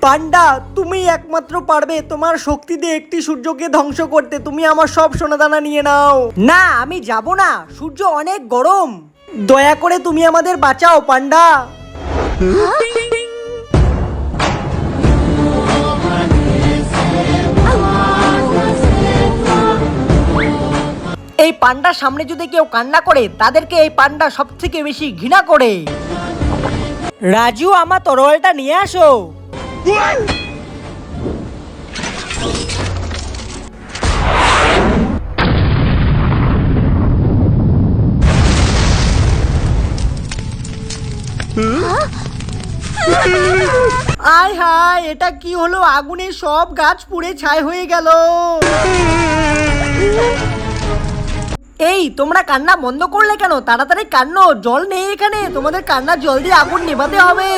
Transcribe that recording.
পান্ডা, তুমি একমাত্র পারবে তোমার শক্তি দিয়ে একটি সূর্যকে ধ্বংস করতে। তুমি আমার সব সোনাদানা নিয়ে নাও। না, আমি যাব না, সূর্য অনেক গরম। দয়া করে তুমি আমাদের বাঁচাও পান্ডা। এই পান্ডার সামনে যদি কেউ কান্না করে তাদেরকে এই পান্ডা সব থেকে বেশি ঘৃণা করে। রাজু, আমার তরোয়ালটা নিয়ে আসো। আয় হায়, এটা কি হলো? আগুনে সব গাছ পুড়ে ছাই হয়ে গেল। এই, তোমরা কান্না বন্ধ করলে কেন? তাড়াতাড়ি কান্নো, জল নেই এখানে। তোমাদের কান্নার জল দিয়ে আগুন নেভাতে হবে।